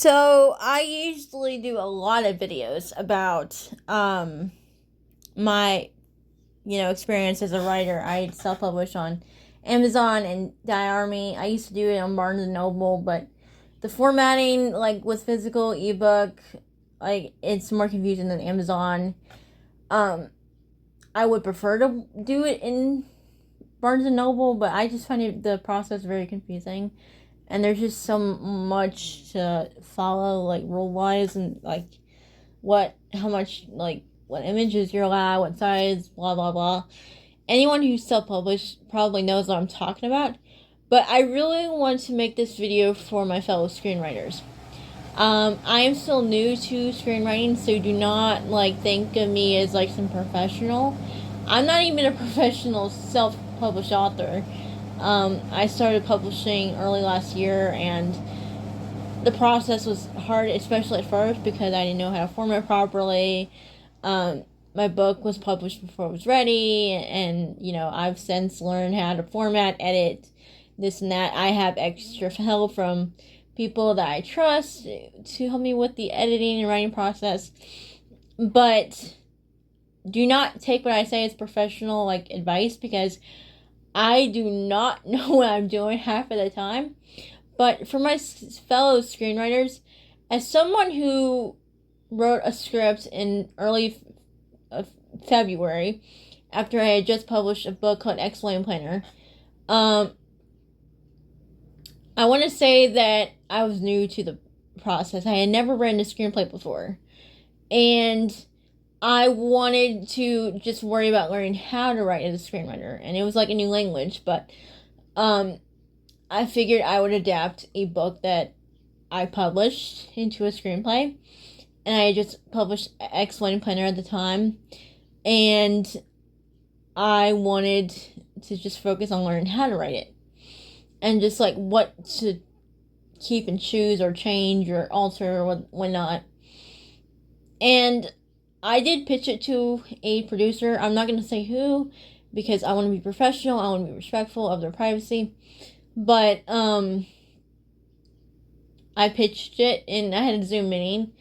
So I usually do a lot of videos about my experience as a writer. I self-publish on Amazon and Diarmy. I used to do it on Barnes and Noble, but the formatting, like with physical ebook, like it's more confusing than Amazon. Um, I would prefer to do it in Barnes and Noble, but I just find the process very confusing. And there's just so much to follow, like rule wise, and like how much, like what images you're allowed, what size, blah blah blah. Anyone who's self-published probably knows what I'm talking about. But I really want to make this video for my fellow screenwriters. I am still new to screenwriting, so do not think of me as like some professional. I'm not even a professional self-published author. I started publishing early last year, and the process was hard, especially at first, because I didn't know how to format properly. My book was published before it was ready, and I've since learned how to format, edit, this and that. I have extra help from people that I trust to help me with the editing and writing process. But do not take what I say as professional advice, because I do not know what I'm doing half of the time. But for my fellow screenwriters, as someone who wrote a script in early February, after I had just published a book called Explain Planner, I want to say that I was new to the process. I had never written a screenplay before, and I wanted to just worry about learning how to write as a screenwriter, and it was like a new language. But I figured I would adapt a book that I published into a screenplay, and I just published Explain Planner at the time, and I wanted to just focus on learning how to write it, and just what to keep and choose or change or alter or whatnot. And I did pitch it to a producer. I'm not going to say who, because I want to be professional. I want to be respectful of their privacy. But I pitched it, and I had a Zoom meeting,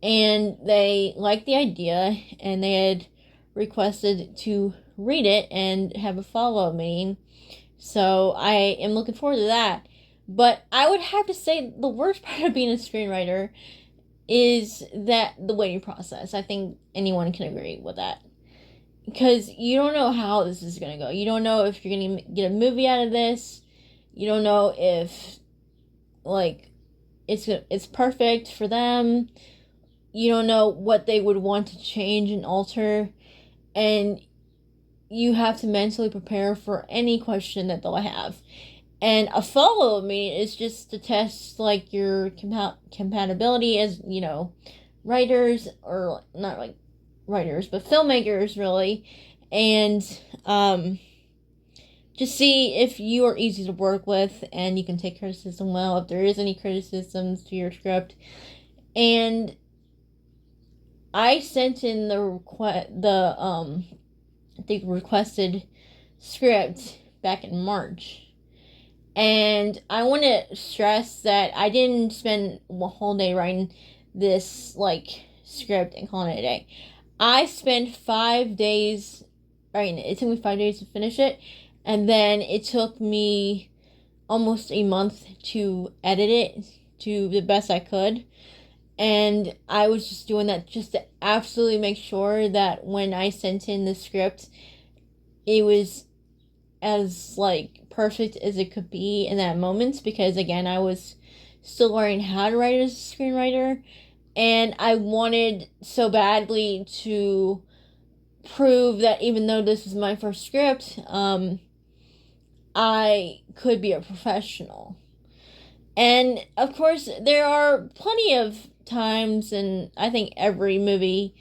and they liked the idea, and they had requested to read it and have a follow-up meeting. So I am looking forward to that. But I would have to say the worst part of being a screenwriter is that the waiting process. I think anyone can agree with that. Because you don't know how this is going to go. You don't know if you're going to get a movie out of this. You don't know if it's perfect for them. You don't know what they would want to change and alter. And you have to mentally prepare for any question that they'll have. And a follow-up meeting is just to test your compatibility as writers, or not writers, but filmmakers really, and just see if you are easy to work with and you can take criticism well, if there is any criticisms to your script. And I sent in the requested script back in March. And I want to stress that I didn't spend a whole day writing this script and calling it a day. I spent 5 days writing it. It took me 5 days to finish it, and then it took me almost a month to edit it to the best I could. And I was just doing that just to absolutely make sure that when I sent in the script, it was as perfect as it could be in that moment, because again, I was still learning how to write as a screenwriter, and I wanted so badly to prove that even though this is my first script, I could be a professional. And of course, there are plenty of times, and I think every movie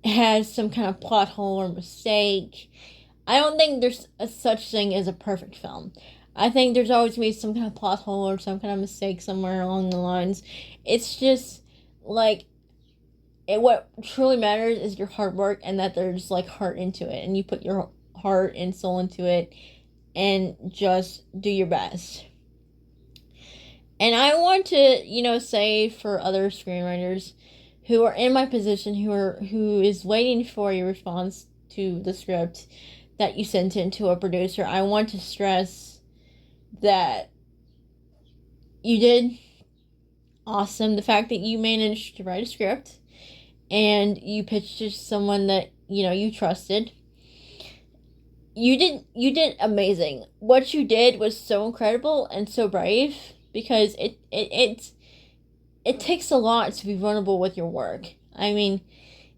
has some kind of plot hole or mistake. I don't think there's a such thing as a perfect film. I think there's always going to be some kind of plot hole or some kind of mistake somewhere along the lines. It's just what truly matters is your hard work, and that there's heart into it, and you put your heart and soul into it, and just do your best. And I want to, say for other screenwriters who are in my position, who is waiting for a response to the script that you sent in to a producer, I want to stress that you did awesome. The fact that you managed to write a script and you pitched to someone that, you trusted. You did amazing. What you did was so incredible and so brave, because it takes a lot to be vulnerable with your work. I mean,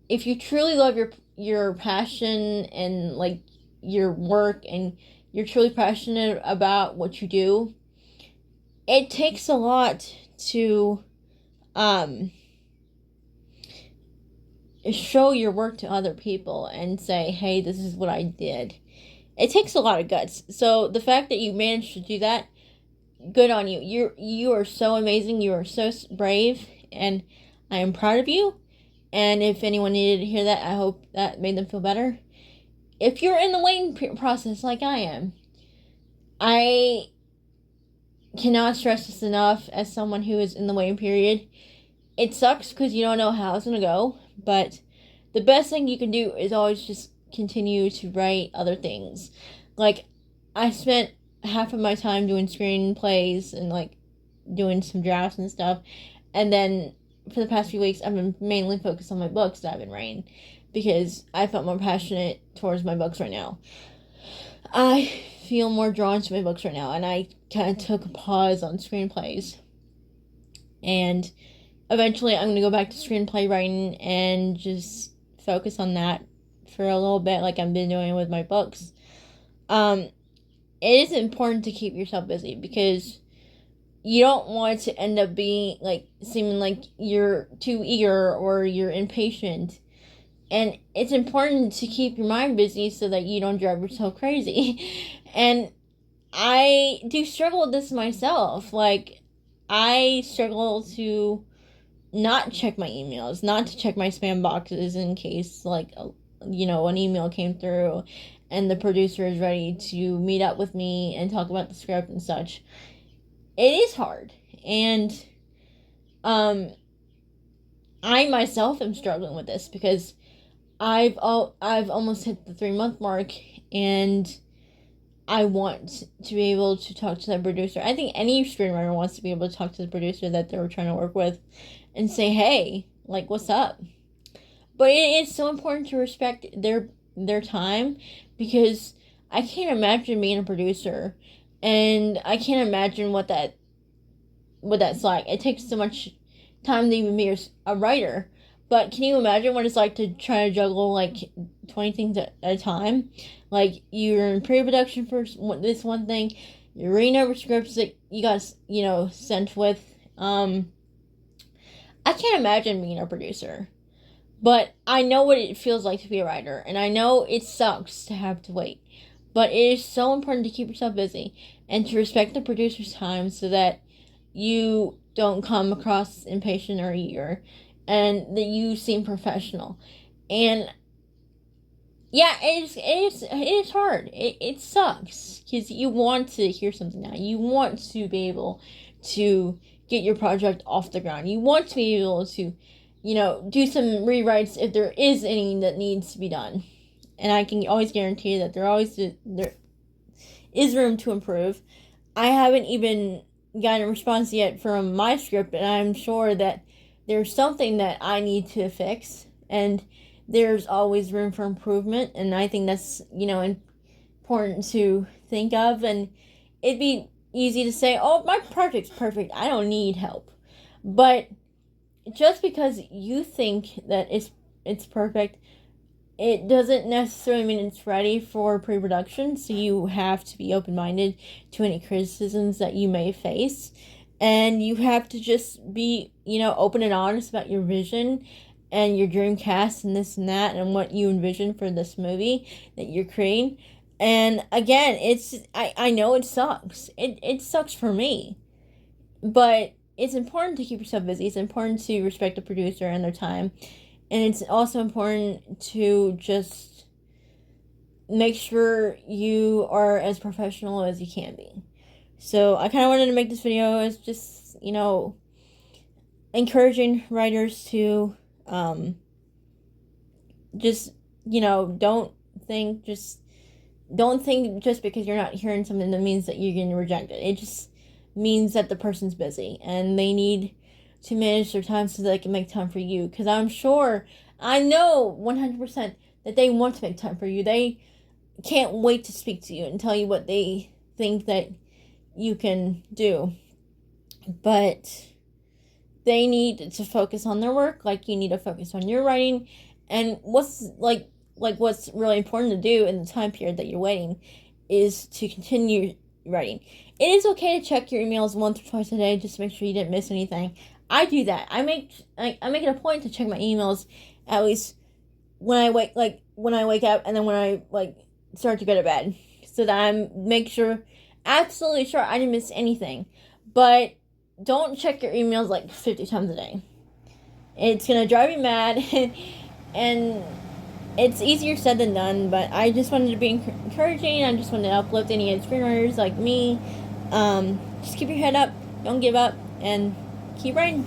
if you truly love your passion and like your work, and you're truly passionate about what you do, it takes a lot to show your work to other people and say, hey, this is what I did. It takes a lot of guts. So the fact that you managed to do that, good on you. You are so amazing. You are so brave, and I am proud of you. And if anyone needed to hear that, I hope that made them feel better. If you're in the waiting process like I am, I cannot stress this enough as someone who is in the waiting period. It sucks because you don't know how it's going to go, but the best thing you can do is always just continue to write other things. Like, I spent half of my time doing screenplays and like doing some drafts and stuff, and then for the past few weeks I've been mainly focused on my books that I've been writing, because I felt more passionate towards my books right now. I feel more drawn to my books right now, and I kind of took a pause on screenplays, and eventually I'm going to go back to screenplay writing and just focus on that for a little bit, like I've been doing with my books. It is important to keep yourself busy, because you don't want to end up being like seeming like you're too eager or you're impatient. And it's important to keep your mind busy so that you don't drive yourself crazy. And I do struggle with this myself. Like, I struggle to not check my emails, not to check my spam boxes in case, like, an email came through and the producer is ready to meet up with me and talk about the script and such. It is hard. And I myself am struggling with this, because I've almost hit the 3-month mark, and I want to be able to talk to the producer. I think any screenwriter wants to be able to talk to the producer that they're trying to work with and say, hey, like, what's up? But it is so important to respect their time, because I can't imagine being a producer, and I can't imagine what that's like. It takes so much time to even be a writer. But can you imagine what it's like to try to juggle like 20 things at a time? Like, you're in pre-production for this one thing, you're reading over scripts that you got, sent with. I can't imagine being a producer. But I know what it feels like to be a writer, and I know it sucks to have to wait. But it is so important to keep yourself busy and to respect the producer's time, so that you don't come across impatient or eager, and that you seem professional. And yeah, it is hard. It sucks, because you want to hear something now. You want to be able to get your project off the ground. You want to be able to, do some rewrites if there is any that needs to be done. And I can always guarantee that there is room to improve. I haven't even gotten a response yet from my script, and I'm sure that there's something that I need to fix, and there's always room for improvement. And I think that's, important to think of. And it'd be easy to say, oh, my project's perfect, I don't need help. But just because you think that it's perfect, it doesn't necessarily mean it's ready for pre-production. So you have to be open-minded to any criticisms that you may face, and you have to just be, open and honest about your vision and your dream cast and this and that, and what you envision for this movie that you're creating. And again, I know it sucks. It sucks for me. But it's important to keep yourself busy. It's important to respect the producer and their time. And it's also important to just make sure you are as professional as you can be. So I kind of wanted to make this video as just, encouraging writers to just don't think just because you're not hearing something that means that you're getting rejected. It just means that the person's busy and they need to manage their time so that they can make time for you. Because I know 100% that they want to make time for you. They can't wait to speak to you and tell you what they think that you can do. But they need to focus on their work like you need to focus on your writing. And what's really important to do in the time period that you're waiting is to continue writing. It is okay to check your emails once or twice a day just to make sure you didn't miss anything. I do that. I make it a point to check my emails at least when I wake up, and then when I start to go to bed, so that I make sure, absolutely sure, I didn't miss anything. But don't check your emails 50 times a day. It's gonna drive you mad, and it's easier said than done. But I just wanted to be encouraging. I just wanted to uplift any screenwriters like me. Just keep your head up, don't give up, and keep writing.